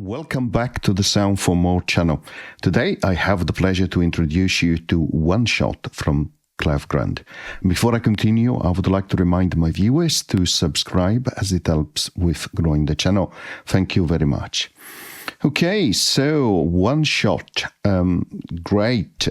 Welcome back to the Sound for More channel. Today I have the pleasure to introduce you to OneShot from Klevgrand. Before I continue, I would like to remind my viewers to subscribe as it helps with growing the channel. Thank you very much. Okay, so OneShot, great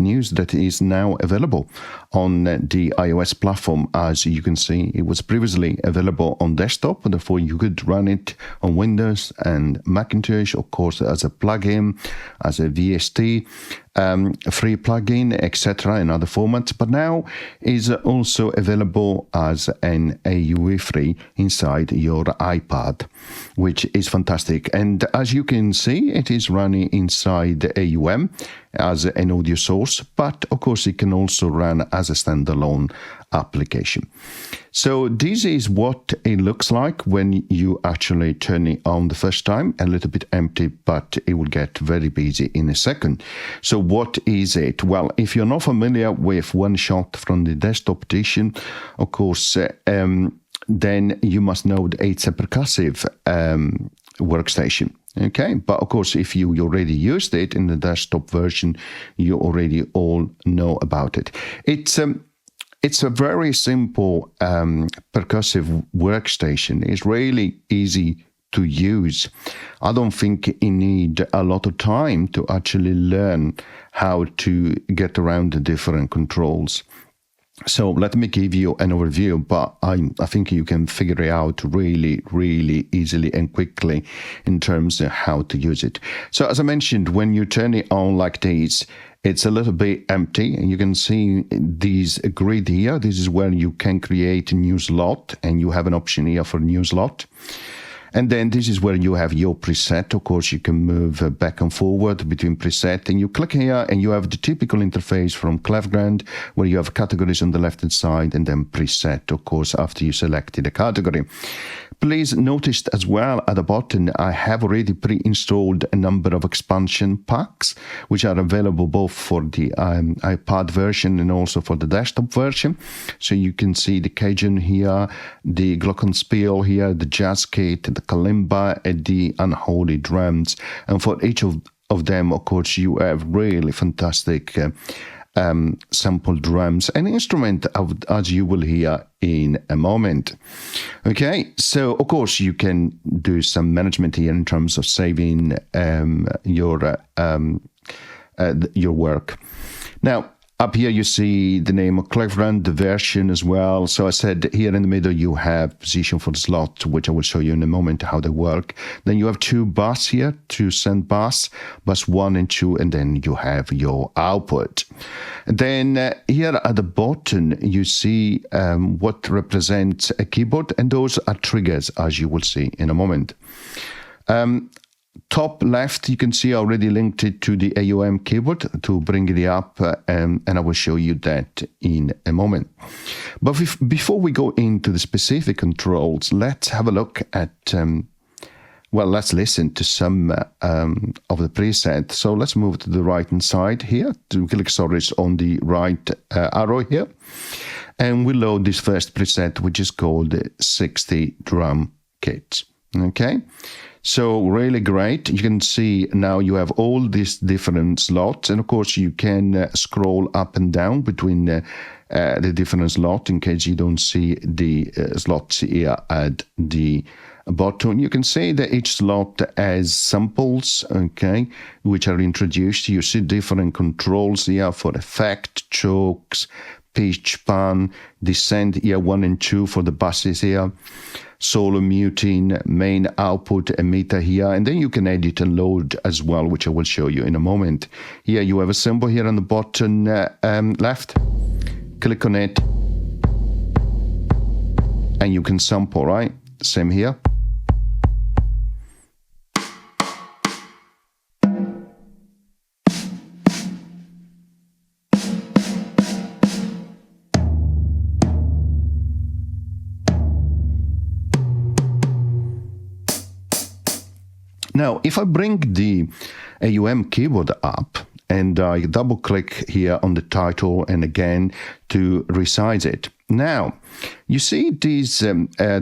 news that is now available on the iOS platform. As you can see, it was previously available on desktop, and therefore you could run it on Windows and Macintosh, of course, as a plugin, as a VST, free plugin, etc., in other formats. But now is also available as an AUE free inside your iPad, which is fantastic. And as you can see, it is running inside AUM as an audio source, but of course it can also run as a standalone application. So this is what it looks like when you actually turn it on the first time. A little bit empty, but it will get very busy in a second. So what is it? Well, if you're not familiar with OneShot from the desktop edition, of course, then you must know that it's a percussive workstation. Okay, but of course, if you already used it in the desktop version, you already all know about it. It's a very simple percussive workstation. It's really easy to use. I don't think you need a lot of time to actually learn how to get around the different controls. So let me give you an overview, but I think you can figure it out really, really easily and quickly in terms of how to use it. So as I mentioned, when you turn it on like this, it's a little bit empty, and you can see this grid here. This is where you can create a new slot, and you have an option here for new slot. And then this is where you have your preset. Of course, you can move back and forward between preset, and you click here and you have the typical interface from Klevgrand, where you have categories on the left-hand side and then preset, of course, after you selected a category. Please notice as well at the bottom, I have already pre-installed a number of expansion packs, which are available both for the iPad version and also for the desktop version. So you can see the Cajun here, the Glockenspiel here, the Jazz Kit, the Kalimba, and the Unholy Drums. And for each of them, of course, you have really fantastic sample drums and instrument, as you will hear in a moment. Okay, so of course you can do some management here in terms of saving your work. Now, up here you see the name of Klevgrand, the version as well. So I said here in the middle you have position for the slot, which I will show you in a moment how they work. Then you have two bus here, two send bus 1 and 2, and then you have your output. And then here at the bottom you see what represents a keyboard, and those are triggers, as you will see in a moment. Top left, you can see I already linked it to the AUM keyboard to bring it up, and I will show you that in a moment. But before we go into the specific controls, let's have a look at, well, let's listen to some of the presets. So let's move to the right-hand side here, to click on the right arrow here, and we load this first preset, which is called 60 Drum Kit. Okay. So really great. You can see now you have all these different slots, and of course you can scroll up and down between the different slots in case you don't see the slots here at the bottom. You can see that each slot has samples, okay, which are introduced. You see different controls here for effect, chokes, pitch, pan, descent here 1 and 2 for the basses here, solo muting, main output, emitter here, and then you can edit and load as well, which I will show you in a moment. Here you have a symbol here on the bottom left. Click on it and you can sample, right? Same here. Now, if I bring the AUM keyboard up and I double click here on the title and again to resize it, Now, you see these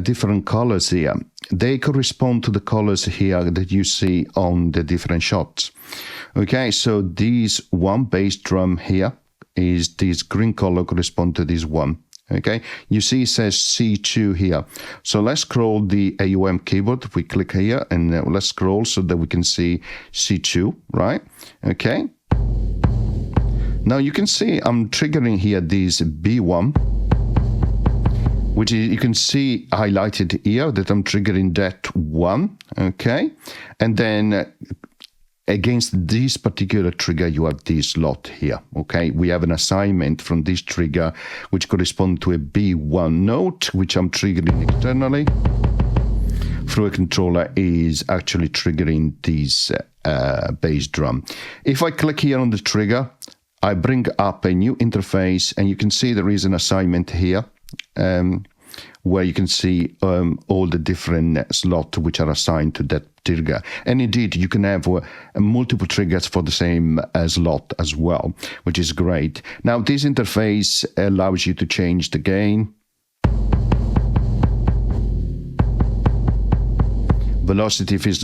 different colors here. They correspond to the colors here that you see on the different shots. Okay, so this one bass drum here is this green color correspond to this one. Okay, you see it says C2 here. So let's scroll the AUM keyboard. We click here and let's scroll so that we can see C2, right? Okay. Now you can see I'm triggering here this B1, which is, you can see highlighted here that I'm triggering that one, okay? And then against this particular trigger, you have this slot here, okay? We have an assignment from this trigger, which corresponds to a B1 note, which I'm triggering externally. Through a controller is actually triggering this bass drum. If I click here on the trigger, I bring up a new interface, and you can see there is an assignment here, where you can see all the different slots which are assigned to that trigger. And indeed, you can have multiple triggers for the same slot as well, which is great. Now, this interface allows you to change the gain, velocity if it's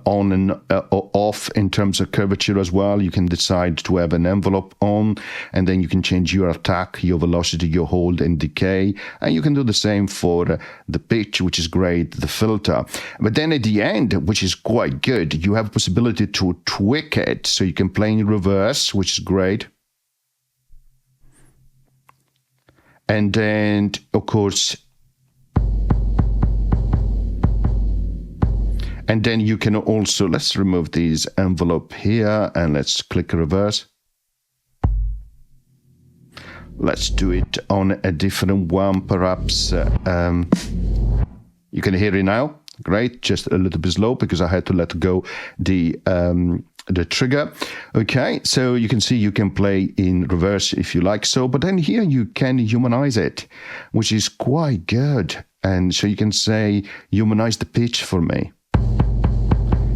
on and off in terms of curvature as well. You can decide to have an envelope on, and then you can change your attack, your velocity, your hold and decay. And you can do the same for the pitch, which is great, the filter. But then at the end, which is quite good, you have a possibility to tweak it. So you can play in reverse, which is great. And then, of course, and then you can also, let's remove this envelope here and let's click reverse. Let's do it on a different one, perhaps. You can hear it now. Great, just a little bit slow because I had to let go the trigger. Okay, so you can see you can play in reverse if you like so, but then here you can humanize it, which is quite good. And so you can say, humanize the pitch for me.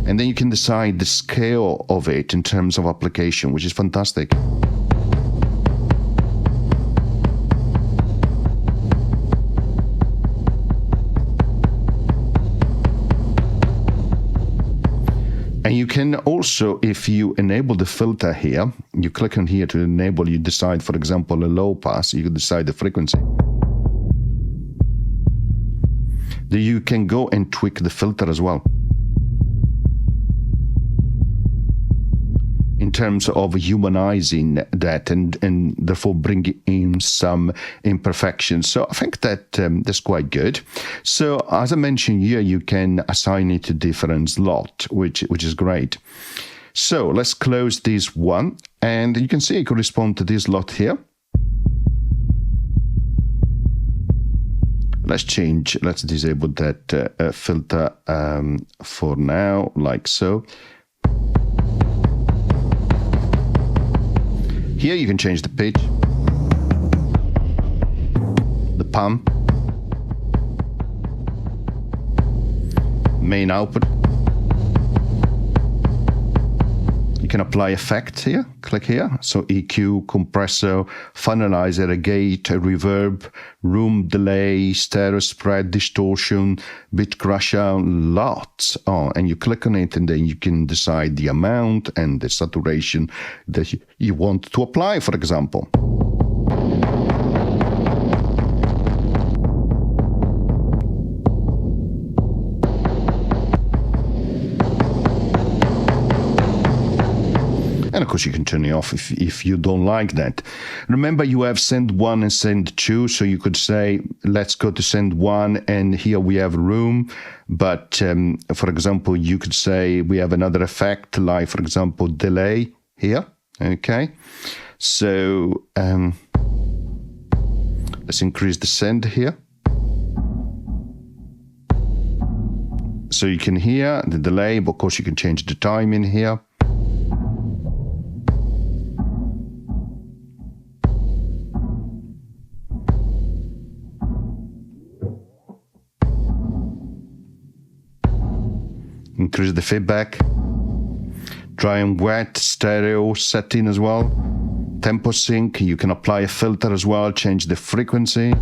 And then you can decide the scale of it in terms of application, which is fantastic. And you can also, if you enable the filter here, you click on here to enable, you decide, for example, a low pass, you can decide the frequency. Then you can go and tweak the filter as well, in terms of humanizing that and therefore bringing in some imperfections. So I think that that's quite good. So as I mentioned here, you can assign it to different slots, which is great. So let's close this one, and you can see it corresponds to this slot here. Let's disable that filter for now, like so. Here you can change the pitch, the palm, main output. You can apply effects here, click here. So EQ, compressor, finalizer, a gate, a reverb, room delay, stereo spread, distortion, bit crusher, lots. Oh, and you click on it and then you can decide the amount and the saturation that you want to apply, for example. And of course, you can turn it off if you don't like that. Remember, you have send 1 and send 2. So you could say, let's go to send 1, and here we have room. But for example, you could say we have another effect, like, for example, delay here. Okay. So let's increase the send here. So you can hear the delay, but of course, you can change the time in here. Increase the feedback, dry and wet, stereo setting as well, tempo sync. You can apply a filter as well, change the frequency.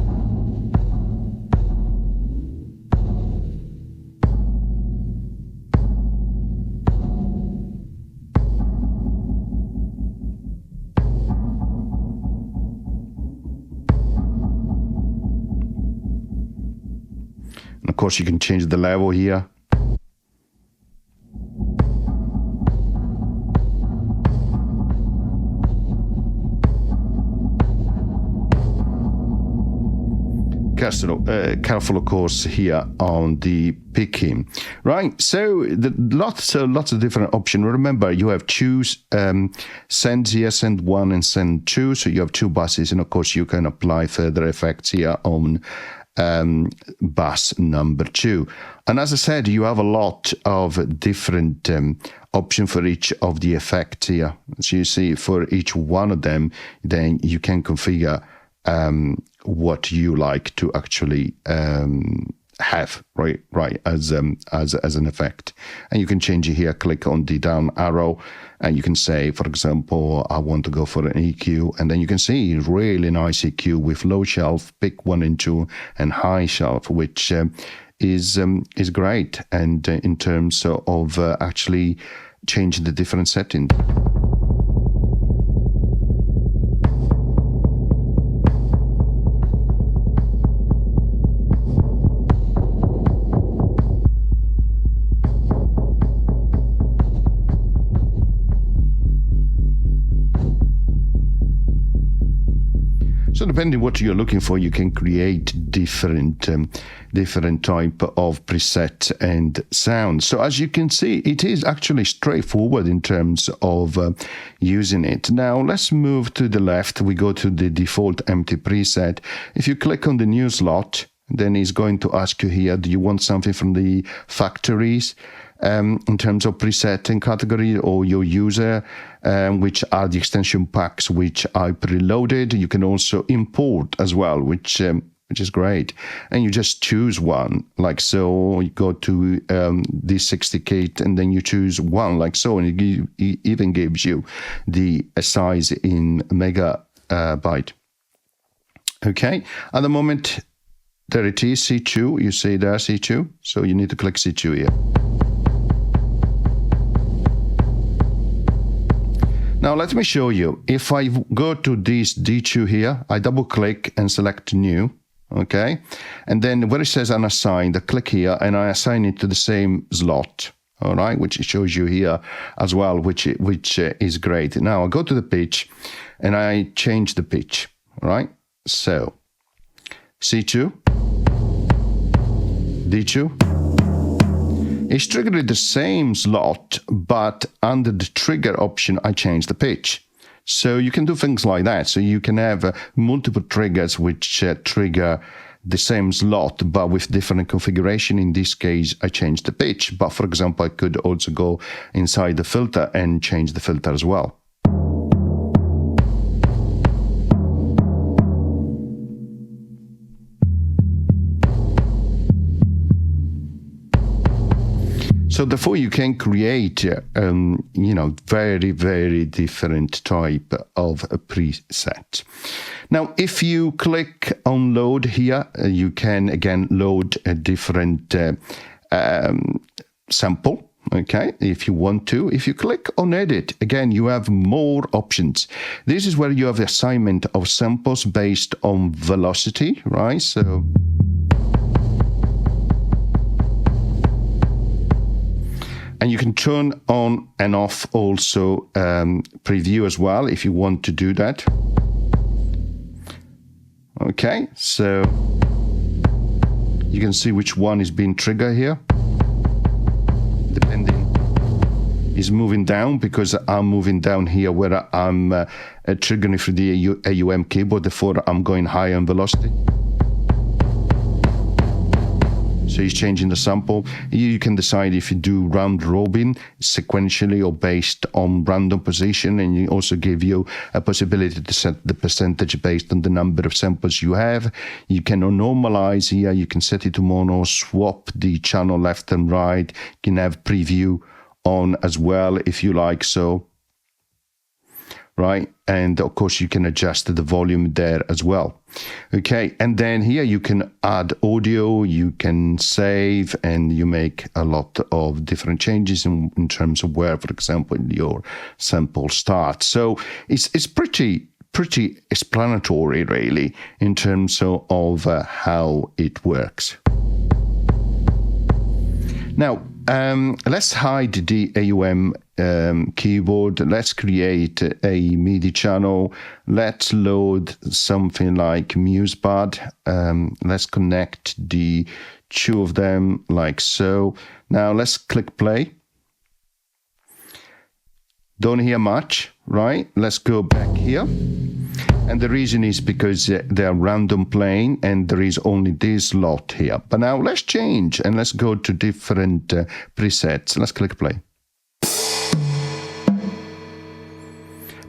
And of course, you can change the level here. Careful, of course, here on the picking, right? So lots of different options. Remember, you have choose, send here, send one, and send two. So you have two buses, and of course, you can apply further effects here on bus number 2. And as I said, you have a lot of different options for each of the effects here. So you see, for each one of them, then you can configure what you like to actually have, right, as an effect. And you can change it here. Click on the down arrow, and you can say, for example, I want to go for an EQ, and then you can see really nice EQ with low shelf, pick 1 and 2, and high shelf, which is great. And in terms of actually changing the different settings. So depending what you're looking for, you can create different type of preset and sound. So as you can see, it is actually straightforward in terms of using it. Now let's move to the left. We go to the default empty preset. If you click on the new slot, then it's going to ask you here, do you want something from the factories? In terms of preset and category, or your user, which are the extension packs which I preloaded. You can also import as well, which is great. And you just choose one, like so. You go to this 60K, and then you choose one, like so, and it even gives you the size in megabyte. Okay, at the moment, there it is, C2. You see there, C2. So you need to click C2 here. Now let me show you. If I go to this D2 here, I double click and select new, okay? And then where it says unassigned, I click here and I assign it to the same slot, all right? Which it shows you here as well, which is great. Now I go to the pitch and I change the pitch, all right? So C2, D2, it's triggered the same slot, but under the trigger option, I change the pitch. So you can do things like that. So you can have multiple triggers which trigger the same slot, but with different configuration. In this case, I changed the pitch. But for example, I could also go inside the filter and change the filter as well. So therefore, you can create, very, very different type of a preset. Now, if you click on load here, you can again load a different sample. Okay, if you want to. If you click on edit, again, you have more options. This is where you have the assignment of samples based on velocity, right? So. And you can turn on and off also preview as well if you want to do that. Okay, so you can see which one is being triggered here. Depending, is moving down because I'm moving down here where I'm triggering through the AUM keyboard, therefore I'm going higher in velocity. So he's changing the sample. You can decide if you do round robin sequentially or based on random position, and you also give you a possibility to set the percentage based on the number of samples you have. You can normalize here. You can set it to mono, swap the channel left and right. You can have preview on as well if you like so. right? And of course, you can adjust the volume there as well. Okay, and then here you can add audio, you can save, and you make a lot of different changes in terms of where, for example, your sample starts. So it's pretty explanatory, really, in terms of how it works. Now, let's hide the AUM keyboard. Let's create a MIDI channel. Let's load something like MusePad. Let's connect the two of them like so. Now let's click play. Don't hear much, right? Let's go back here. And the reason is because they're random playing and there is only this lot here. But now let's change and let's go to different presets. Let's click play.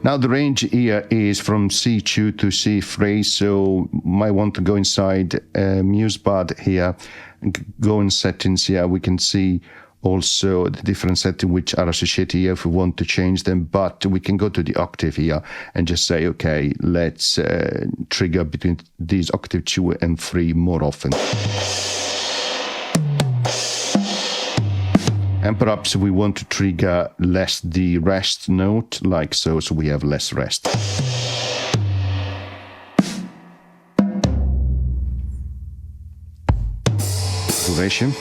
Now the range here is from C2 to C3, so might want to go inside MusePad here, go in settings here. We can see also the different settings which are associated here if we want to change them, but we can go to the octave here and just say, okay, let's trigger between these octave 2 and 3 more often. And perhaps we want to trigger less the rest note, like so, so we have less rest. Duration.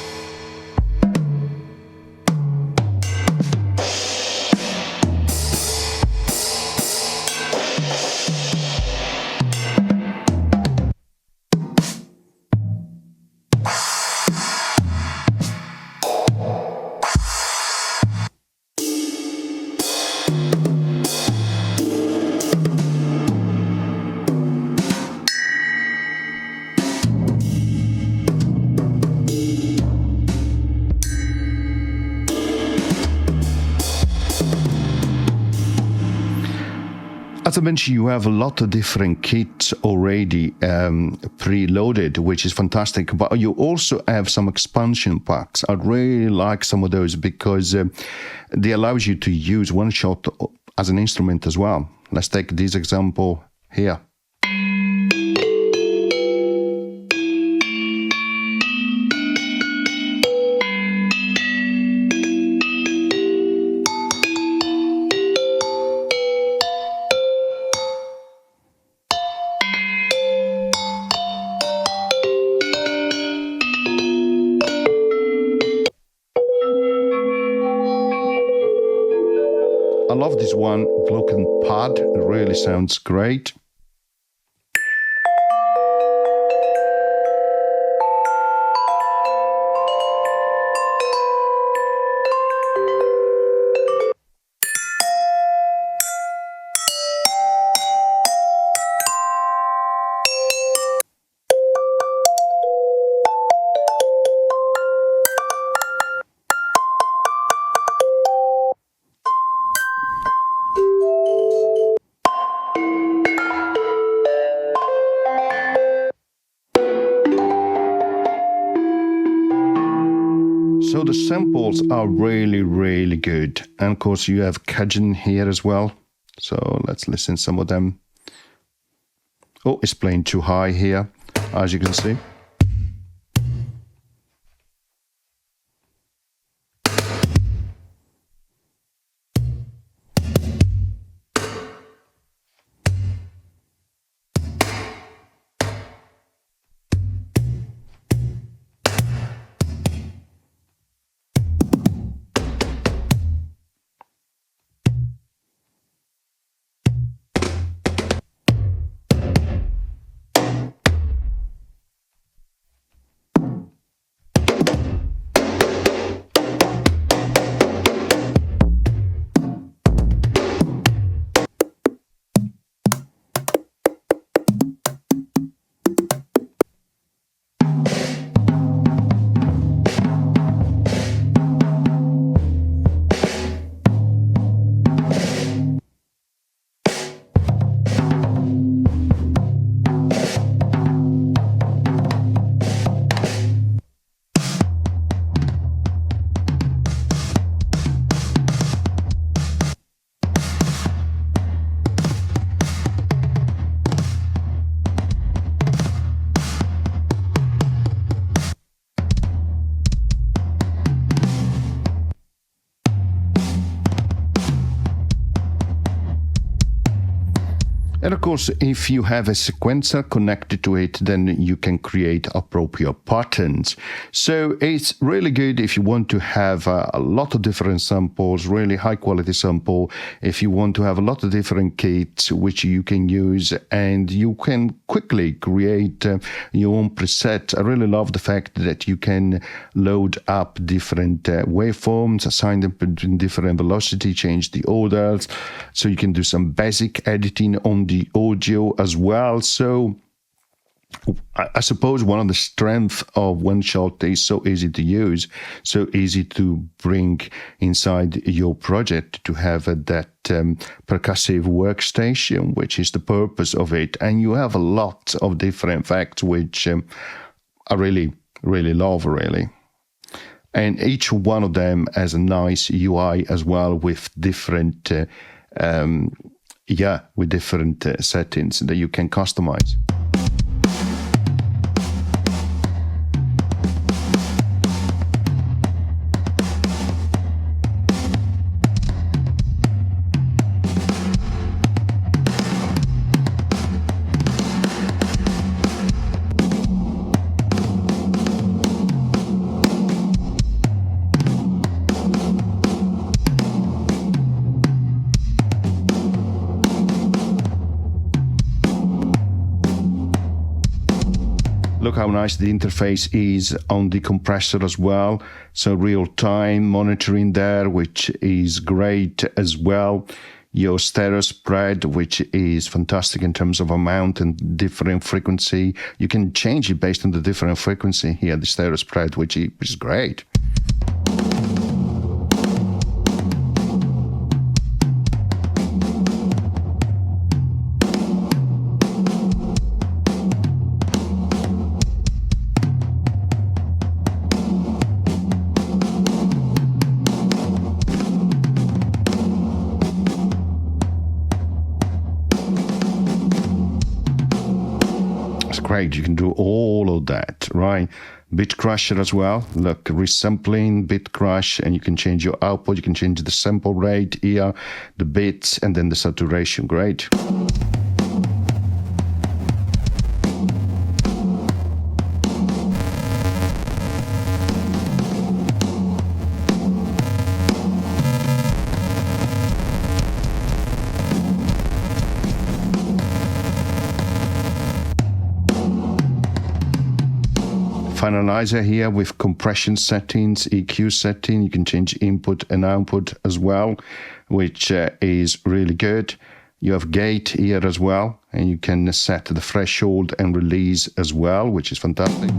As I mentioned, you have a lot of different kits already preloaded, which is fantastic. But you also have some expansion packs. I really like some of those because they allows you to use OneShot as an instrument as well. Let's take this example here. I love this one, broken pad, it really sounds great. So the samples are really, really good. And of course you have Cajun here as well. So let's listen some of them. Oh, it's playing too high here, as you can see. And of course, if you have a sequencer connected to it, then you can create appropriate patterns. So it's really good if you want to have a lot of different samples, really high quality sample, if you want to have a lot of different kits which you can use, and you can quickly create your own preset. I really love the fact that you can load up different waveforms, assign them in different velocity, change the orders, so you can do some basic editing on the audio as well. So I suppose one of the strengths of OneShot is so easy to use, so easy to bring inside your project, to have that percussive workstation, which is the purpose of it. And you have a lot of different effects, which I really love, really. And each one of them has a nice UI as well, with different settings that you can customize. Look how nice the interface is on the compressor as well. So real-time monitoring there, which is great as well. Your stereo spread, which is fantastic in terms of amount and different frequency. You can change it based on the different frequency here, the stereo spread, which is great. Great, you can do all of that, right? Bit crusher as well. Look, resampling, bit crush, and you can change your output. You can change the sample rate here, the bits, and then the saturation. Great. Finalizer here with compression settings, EQ setting. You can change input and output as well, which is really good. You have gate here as well, and you can set the threshold and release as well, which is fantastic.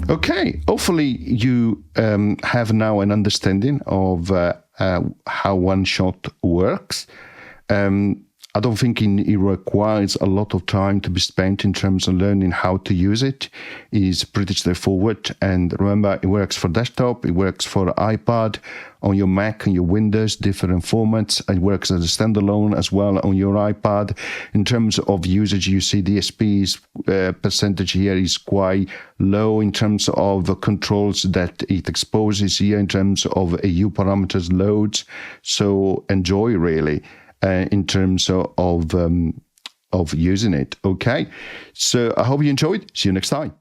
Okay, hopefully you have now an understanding of how OneShot works. I don't think it requires a lot of time to be spent in terms of learning how to use it. It's pretty straightforward. And remember, it works for desktop, it works for iPad, on your Mac, on your Windows, different formats. It works as a standalone as well on your iPad. In terms of usage, you see DSP's percentage here is quite low in terms of controls that it exposes here in terms of AU parameters loads. So enjoy, really. In terms of using it. Okay, so I hope you enjoyed. See you next time.